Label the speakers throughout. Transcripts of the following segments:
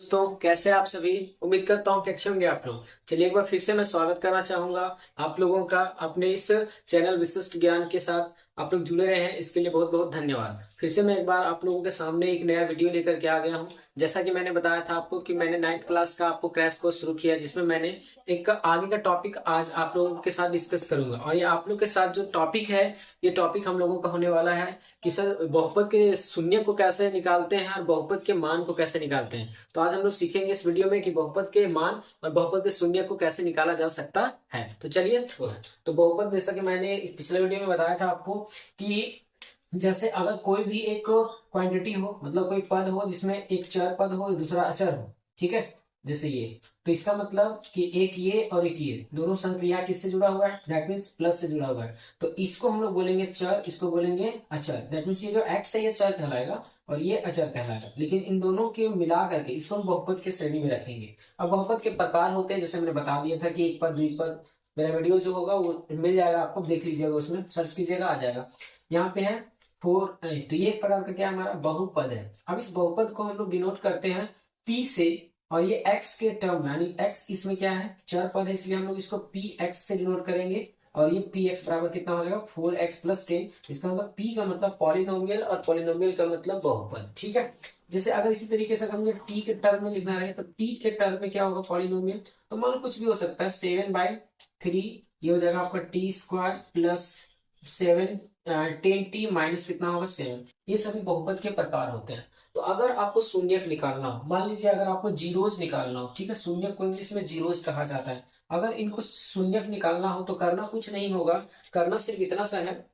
Speaker 1: दोस्तों, कैसे आप सभी। उम्मीद करता हूँ कि अच्छे होंगे आप लोग। चलिए एक बार फिर से मैं स्वागत करना चाहूंगा आप लोगों का अपने इस चैनल विशिष्ट ज्ञान के साथ। आप लोग जुड़े रहे हैं, इसके लिए बहुत बहुत धन्यवाद। फिर से मैं एक बार आप लोगों के सामने एक नया वीडियो लेकर के आ गया हूँ। जैसा कि मैंने बताया था आपको कि मैंने 9th क्लास का आपको क्रैश कोर्स शुरू किया है, जिसमें मैंने एक आगे का टॉपिक आज आप लोगों के साथ डिस्कस करूंगा। और ये आप लोग के साथ जो टॉपिक है, ये टॉपिक हम लोगों का होने वाला है कि सर बहुपद के शून्य को कैसे निकालते हैं और बहुपद के मान को कैसे निकालते हैं। तो आज हम लोग सीखेंगे इस वीडियो में कि बहुपद के मान और बहुपद के शून्य को कैसे निकाला जा सकता है। तो चलिए, तो बहुपद जैसा कि मैंने इस पिछले वीडियो में बताया था आपको कि जैसे अगर कोई भी एक क्वांटिटी हो, मतलब कोई पद हो जिसमें एक चर पद हो दूसरा अचर हो, ठीक है, जैसे ये। तो इसका मतलब कि एक ये और एक ये दोनों संक्रिया किससे जुड़ा हुआ है, दैट मीन्स प्लस से जुड़ा हुआ है। तो इसको हम लोग बोलेंगे चर, इसको बोलेंगे अचर। दैट मीन्स ये जो एक्स है ये चर कहलाएगा और ये अचर कहलाएगा। लेकिन इन दोनों के मिला करके इसको हम बहुपद के श्रेणी में रखेंगे। अब बहुपद के प्रकार होते हैं, जैसे मैंने बता दिया था कि एक पद द्विपद। मेरा वीडियो जो होगा वो मिल जाएगा आपको, देख लीजिएगा, उसमें सर्च कीजिएगा, आ जाएगा। यहाँ पे है फोर। तो ये एक प्रकार का क्या हमारा बहुपद है। अब इस बहुपद को हम लोग डिनोट करते हैं पी से। और ये x के टर्म यानी x इसमें क्या है, चर पद है, इसलिए हम लोग इसको पी एक्स से डिनोट करेंगे। और ये पी एक्स बराबर कितना हो जाएगा, 4x+10। इसका मतलब p का मतलब पॉलिनोमियल और पॉलिनोमियल का मतलब बहुपद, ठीक है। जैसे अगर इसी तरीके से हम t के टर्म में लिखना रहे तो t के टर्म में क्या होगा, पॉलिनोमियल। तो मान लो कुछ भी हो सकता है, 7/3। ये हो जाएगा आपका t² + 7। 10t माइनस कितना होगा, 7। ये सभी बहुपद के प्रकार होते हैं। तो अगर आपको शून्यक निकालना हो, मान लीजिए अगर आपको जीरोज निकालना हो, ठीक है, शून्यक को इंग्लिश में जीरोज कहा जाता है। अगर इनको शून्यक निकालना हो तो करना कुछ नहीं होगा। करना सिर्फ इतना सा है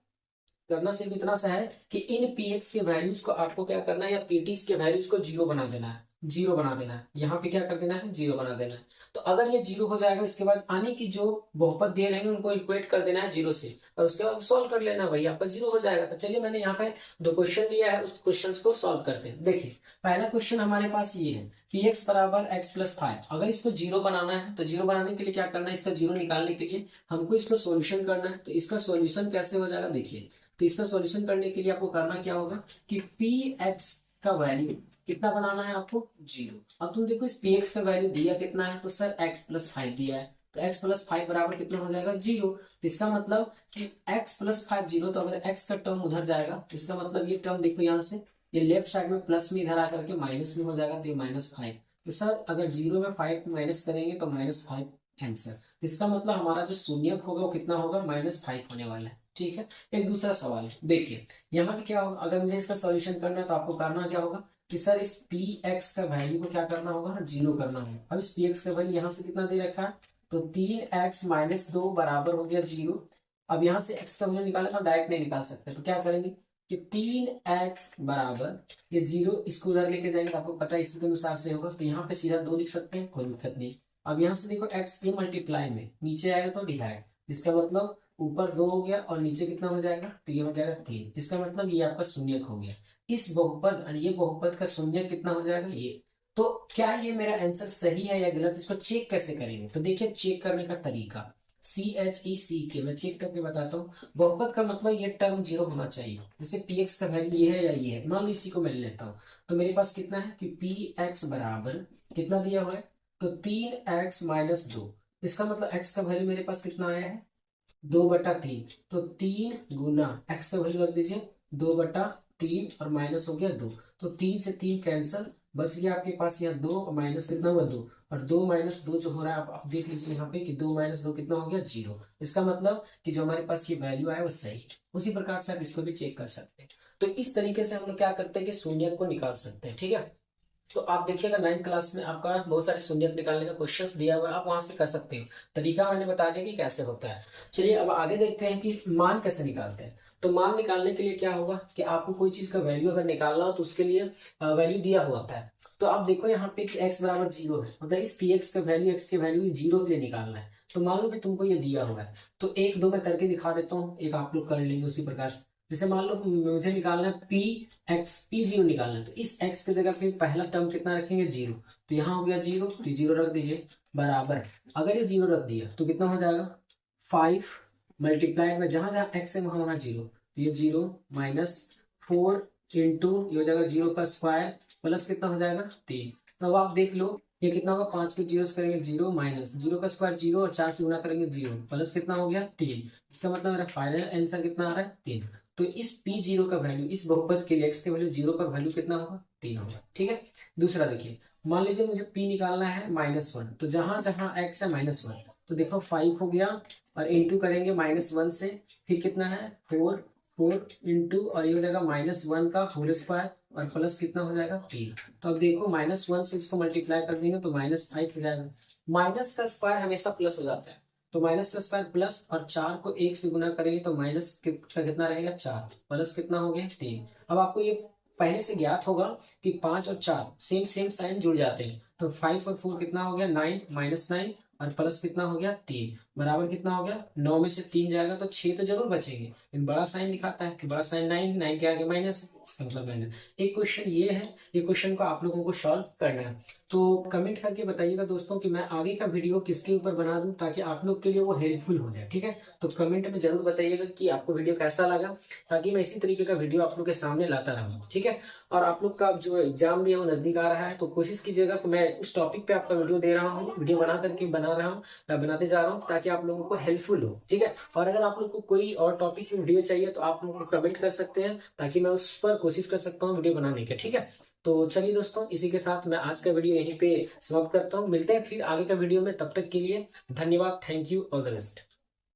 Speaker 1: करना सिर्फ इतना सा है कि इन पी एक्स के वैल्यूज को आपको क्या करना है, या पीटीज के वैल्यूज को जीरो बना देना है। जीरो बना देना है, यहाँ पे क्या कर देना है, जीरो बना देना है। तो अगर ये जीरो हो जाएगा, इसके बाद आने की जो बहुपद दिए रहेंगे उनको इक्वेट कर देना है जीरो से, और उसके बाद सॉल्व कर लेना, भाई आपका जीरो हो जाएगा। तो चलिए, मैंने यहाँ पे दो क्वेश्चन दिया है, उस क्वेश्चन को सॉल्व करते हैं। देखिए, पहला क्वेश्चन हमारे पास ये है, पी एक्स बराबर x+5। अगर इसको जीरो बनाना है तो जीरो बनाने के लिए क्या करना है, इसका जीरो निकालने के लिए हमको इसको सोल्यूशन करना है। तो इसका सोल्यूशन कैसे हो जाएगा, देखिए। तो इसका सॉल्यूशन करने के लिए आपको करना क्या होगा कि पी एक्स का वैल्यू कितना बनाना है आपको, जीरो। अब तुम देखो, इस पी एक्स का वैल्यू दिया कितना है, तो सर x+5 दिया है। तो x+5 बराबर कितना हो जाएगा, जीरो। तो इसका मतलब कि x+5 जीरो। तो अगर x का टर्म उधर जाएगा तो इसका मतलब ये टर्म देखो, यहाँ से ये लेफ्ट साइड में प्लस में इधर आकर के माइनस में हो जाएगा, तो ये -5। तो सर अगर जीरो में 5 माइनस करेंगे तो -5 आंसर। इसका मतलब हमारा जो शून्यक होगा वो कितना होगा, -5 होने वाला है, ठीक है। एक दूसरा सवाल है, देखिए यहाँ पे क्या होगा। अगर मुझे इसका सॉल्यूशन करना है तो आपको करना क्या होगा कि सर इस पी एक्स का वैल्यू को क्या करना होगा, जीरो करना होगा। अब इस पी एक्स का वैल्यू यहाँ से कितना दे रखा है, तो 3x-2 बराबर हो गया जीरो। अब यहाँ से x का वैल्यू निकालना था, डायरेक्ट नहीं निकाल सकते, तो क्या करेंगे कि 3x बराबर ये जीरो, इसको उधर लेके जाएंगे तो आपको पता है इसी के अनुसार से होगा। तो यहाँ पे सीधा 2 लिख सकते हैं, कोई दिक्कत नहीं। अब यहाँ से देखो, x के मल्टीप्लाई में नीचे आएगा तो डिवाइड, इसका मतलब ऊपर 2 हो गया और नीचे कितना हो जाएगा, तो ये हो जाएगा 3। इसका मतलब ये आपका शून्यक हो गया। इस बहुपद और ये बहुपद का शून्यक कितना हो जाएगा, ये। तो क्या ये मेरा आंसर सही है या गलत, इसको चेक कैसे करेंगे। तो देखिए, चेक करने का तरीका CHECK मैं चेक करके बताता हूँ। बहुपद का मतलब ये टर्म जीरो होना चाहिए। जैसे पी एक्स का वैल्यू ये है या ये है, मान लो इसी को मैं ले लेता हूँ। तो मेरे पास कितना है कि पी एक्स बराबर कितना दिया हुआ है, तो 3x-2। इसका मतलब x का वैल्यू मेरे पास कितना आया है, 2/3। तो 3 गुना x का वैल्यू रख दीजिए 2/3 और माइनस हो गया 2। तो 3 से 3 कैंसल, बच गया आपके पास यहाँ 2 और माइनस कितना हुआ, 2। और 2 - 2 जो हो रहा है, आप देख लीजिए यहाँ पे कि 2 - 2 कितना हो गया, जीरो। इसका मतलब कि जो हमारे पास ये वैल्यू आया वो सही है। उसी प्रकार से आप इसको भी चेक कर सकते हैं। तो इस तरीके से हम लोग क्या करते हैं कि शून्य को निकाल सकते हैं, ठीक है। तो आप देखिएगा 9th क्लास में आपका बहुत सारे शून्यक निकालने का क्वेश्चंस दिया हुआ है, आप वहां से कर सकते हो। तरीका मैंने बता दिया कि कैसे होता है। चलिए अब आगे देखते हैं कि मान कैसे निकालते हैं। तो मान निकालने के लिए क्या होगा कि आपको कोई चीज का वैल्यू अगर निकालना हो तो उसके लिए वैल्यू दिया हुआ होता है। तो आप देखो यहाँ पे कि x बराबर जीरो है, मतलब इस पी एक्स का वैल्यू, x के वैल्यू जीरो के लिए निकालना है। तो मान लो कि तुमको ये दिया हुआ है, तो एक दो मैं करके दिखा देता हूँ, एक आप लोग कर लेंगे उसी प्रकार से। जैसे मान लो मुझे निकालना है P0 निकालना है, तो इस x की जगह पे पहला टर्म कितना रखेंगे, जीरो। तो यहाँ हो गया जीरो, तो जीरो रख दीजिए बराबर। अगर ये जीरो रख दिया तो कितना हो जाएगा, 5 मल्टीप्लाइड में जहां जहां x है वहां वहां जीरो, तो ये जीरो -4 इंटू ये हो जाएगा जीरो का स्क्वायर प्लस कितना हो जाएगा, 3। तो अब आप देख लो ये कितना होगा, 5 को जीरो से करेंगे 0, माइनस 0 का स्क्वायर 0 और 4 से गुना करेंगे 0, प्लस कितना हो गया 3। इसका मतलब मेरा फाइनल आंसर कितना आ रहा है 3। तो इस P0 का वैल्यू, इस बहुपद के लिए x के वैल्यू 0 का वैल्यू कितना होगा 3 होगा। ठीक है। दूसरा देखिए, मान लीजिए मुझे P निकालना है -1, तो जहां जहां x है -1, तो देखो 5 हो गया और इंटू करेंगे -1 से, फिर कितना है 4, 4 इंटू और ये हो जाएगा -1 का होल स्क्वायर और प्लस कितना हो जाएगा 3। तो अब देखो -1 से इसको मल्टीप्लाई कर देंगे तो -5 हो जाएगा। माइनस का स्क्वायर हमेशा प्लस हो जाता है, तो माइनस का स्क्वायर प्लस, और 4 को 1 से गुना करेंगे तो माइनस कितना रहेगा 4, प्लस कितना हो गया 3। अब आपको ये पहले से ज्ञात होगा कि 5 और 4 सेम सेम साइन जुड़ जाते हैं, तो 5 और 4 कितना हो गया 9, -9 और प्लस कितना हो गया 3, बराबर कितना हो गया 9 में से 3 जाएगा तो 6 तो जरूर बचेंगे, लेकिन बड़ा साइन दिखाता है कि बड़ा साइन 9, 9 के आगे माइनस, इसका मतलब माइनस। एक क्वेश्चन ये है, ये क्वेश्चन को आप लोगों को सॉल्व करना है। तो कमेंट करके बताइएगा दोस्तों कि मैं आगे का वीडियो किसके ऊपर बना दूं ताकि आप लोग के लिए वो हेल्पफुल हो जाए। ठीक है, तो कमेंट में जरूर बताइएगा कि आपको वीडियो कैसा लगा, ताकि मैं इसी तरीके का वीडियो आप लोग के सामने लाता रहूं। ठीक है, और आप लोग का जो एग्जाम भी है वो नजदीक आ रहा है, तो कोशिश कीजिएगा कि मैं उस टॉपिक पे आपका वीडियो दे रहा हूँ, वीडियो बना रहा हूँ, मैं बनाते जा रहा हूँ ताकि आप लोगों को हेल्पफुल हो। ठीक है, और अगर आप लोग को कोई और टॉपिक की वीडियो चाहिए तो आप लोग कमेंट कर सकते हैं, ताकि मैं उस पर कोशिश कर सकता हूँ वीडियो बनाने की। ठीक है, तो चलिए दोस्तों, इसी के साथ मैं आज का वीडियो यहीं पे समाप्त करता हूँ। मिलते हैं फिर आगे का वीडियो में, तब तक के लिए धन्यवाद, thank you, all the best.